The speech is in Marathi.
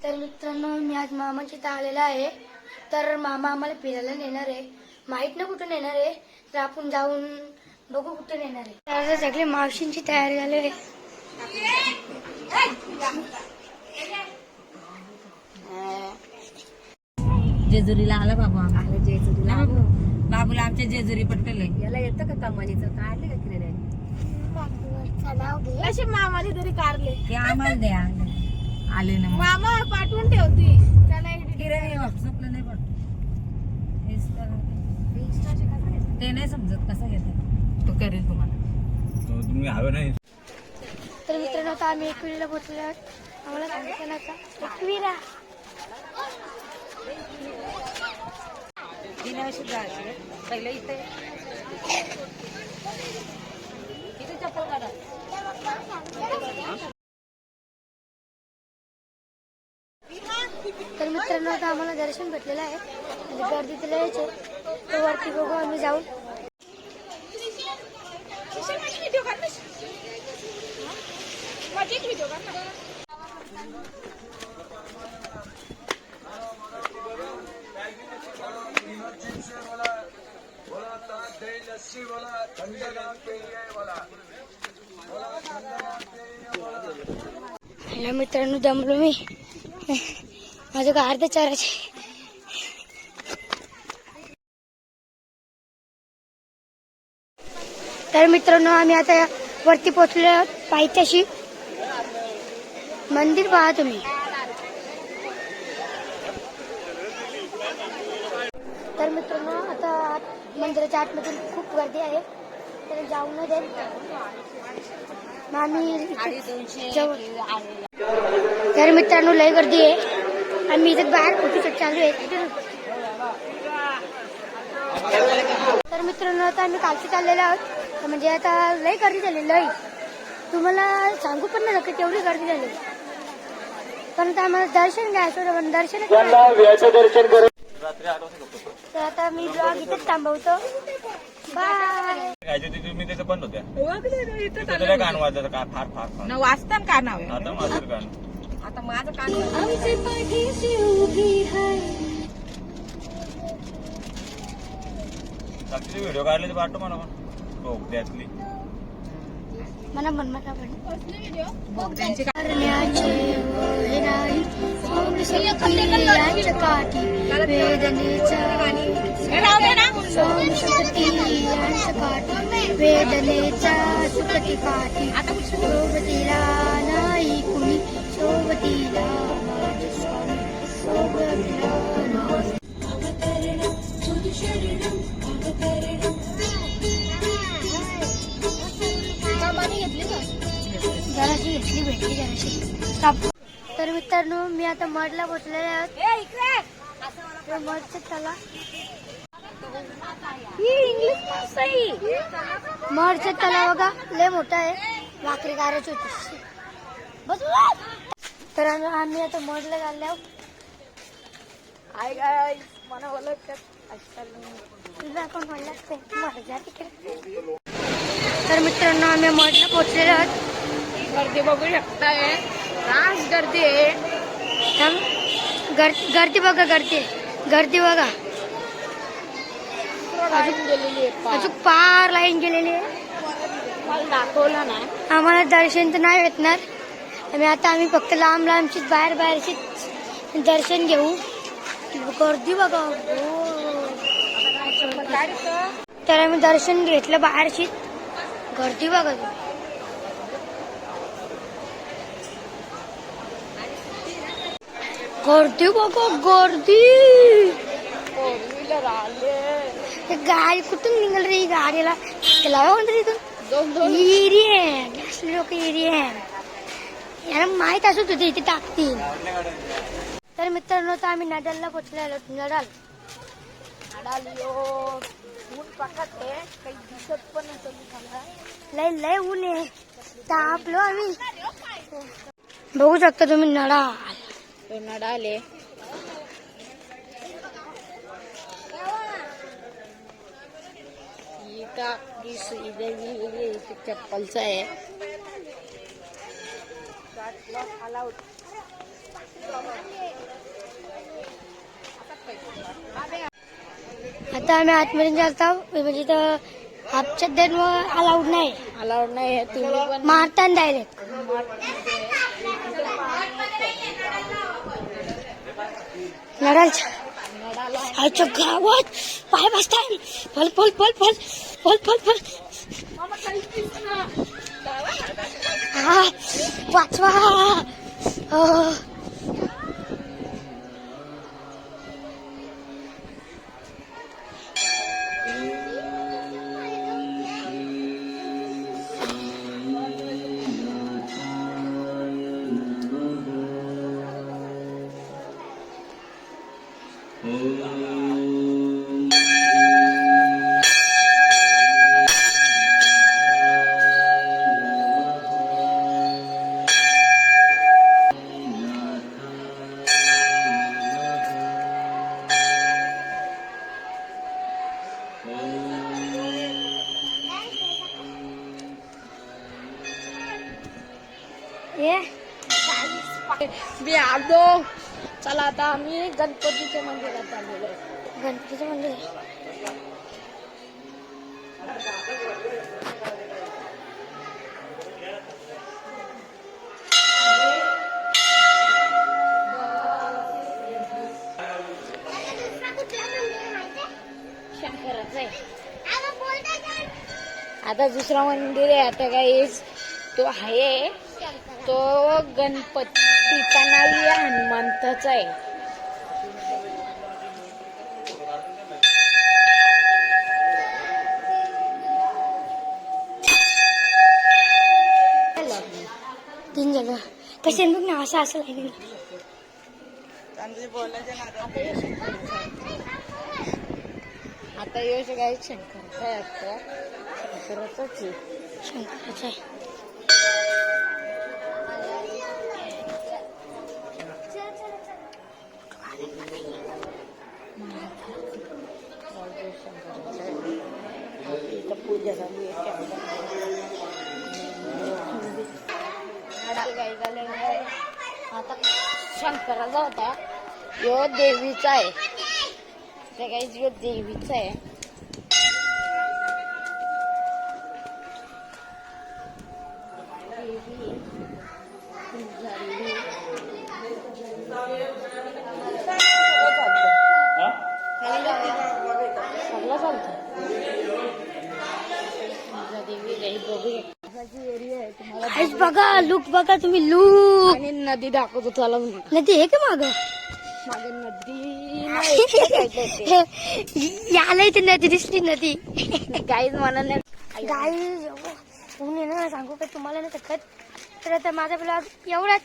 तर मित्रांनो, मी आज मामाच्या इथं आलेला आहे. तर मामा आम्हाला फिरायला नेणार आहे. माहित नाही कुठे नेणार आहे, तर आपण जाऊन बघू कुठे नेणार आहे. तर सगळी मावशींची तयारी झाली आहे. जेजुरीला आला बाबू आम्हाला. जेजुरीला बाबूला आमच्या जेजुरी पटकले. याला येतं का कमानीचं काढले का किराने असे मामाने तरी काढले ते आम्हाला द्या. आले ना मामा पाठवून ठेवती त्याला किराने व्हॉट्सअपला नाही पाठवत. ते नाही समजत कसं घेतात. तो करेल तुम्हाला. तुम्ही हवे नाही. तर मित्रांनो, आता आम्ही एकविरीला पोहोचलो आहोत. आम्हाला सांगितलं ना आता एकविरा दिनावशी जायचं पहिलं इथे चप्पल काढा. तर मित्रांनो, आता आम्हाला दर्शन भेटलेलं आहे. म्हणजे गर्दी तिला यायचे, तर वरती बघू आम्ही जाऊन. हॅलो मित्रांनो, दमलो मी. माझं का अर्ध्या चाराचे. तर मित्रांनो, आम्ही आता वरती पोहोचलो आहोत. पायथ्याशी मंदिर पहा तुम्ही. तर मित्रांनो, आता मंदिराच्या आतमधून खूप गर्दी आहे, तर जाऊ न देत. तर मित्रांनो, लय गर्दी आहे. आम्ही इथे बाहेर फोटो चालू आहे. तर मित्रांनो, आता आम्ही कालची चाललेलो आहोत. म्हणजे आता लय गर्दी झाली, लय. तुम्हाला सांगू पण नाही शकत तेवढी गर्दी झाली. पण आम्हाला दर्शन घ्यायचं, दर्शन तर आता मी ब्लॉग इथेच थांबवतो. बाय. तुम्ही त्याचं बंद होत्या गाणं वाजत का फार फार वाचता का नाव आता माझं गाणं. आता माझं कान व्हिडिओ काढले तर वाटतो मला त्यातली मला पण त्यांची वेदनेचा सुखती काठी सोबतीला नाही कुणी सोबतीला जराशी घेतली भेटली जराशी. तर मित्रांनो, मी आता मडला पोचलेले आहोत. मडचं चला मडचं तलाव बघा, लय मोठा आहे. भाकरी गाराची होती. तर आम्ही आता मडला चालले आहोत. मला ओळखतात. तर मित्रांनो, आम्ही मडला पोहोचलेलो आहोत. गर्दी बघू शकताय, रास गर्दी आहे. गर्दी बघा, गर्दी बघा. अजून पार लाईन गेलेली आहे. मला दाखवलं ना. आम्हाला दर्शन तर नाही भेटणार. आम्ही फक्त लांब लांबचीच बाहेरची दर्शन घेऊ. गर्दी बघा. तर आम्ही दर्शन घेतलं बाहेरची. गर्दी बघा. गर्दी बघा, गर्दी. गाडी कुठून निघाल रे गाडीला. लावा म्हणतो तिथून लोक याला माहित असत होते इथे टाकतील. तर मित्रांनो, तर आम्ही नडालला पोचलेलो. नडाल ऊन पाकत आहे, काही दिसत पण लय लय ऊन आहे. तापलो आम्ही. बघू शकता तुम्ही नडाल. नडाले चप्पलचं आहे. आता आम्ही आतमध्ये जातो म्हणजे तर आमच्या देन अलाउड नाही, अलाउड नाही आहे तुम्ही पण मारताना डायरेक्ट लढायचं आईच्या गावात पाय बसताय पल पल पल पल पल पल पल हा वाचवा ये मी आलो. चला आता आम्ही गणपतीच्या मंदिरात आलेलो आहे. गणपतीचं मंदिर शंकराचं आहे. आता दुसरा मंदिर आहे. आता काही तो आहे तो गणपतीचा नाही आहे, हनुमंताचा आहे. तीन जण कसे बघ ना असं असं लागेल आता यश काय शंकराचा आहे. आता शंकराचाच आहे. शंकराचं आहे. इथं पूजा झाली आहे. आता शंकराचा होता यो देवीचा आहे. ते काही यो देवीचा आहे. सगळं चालतं. देवी काही बघू एरिया आहे तुम्हाला. काहीच बघा लुक बघा तुम्ही लुक आणि नदी दाखवतो चला. नदी आहे का माग मागे नदी नाही. याला इथे नदी दिसली नदी काहीच म्हणा नाही. गाई ऊन आहे ना सांगू का तुम्हाला ना सखत तर आता माझा ब्लॉग एवढाच.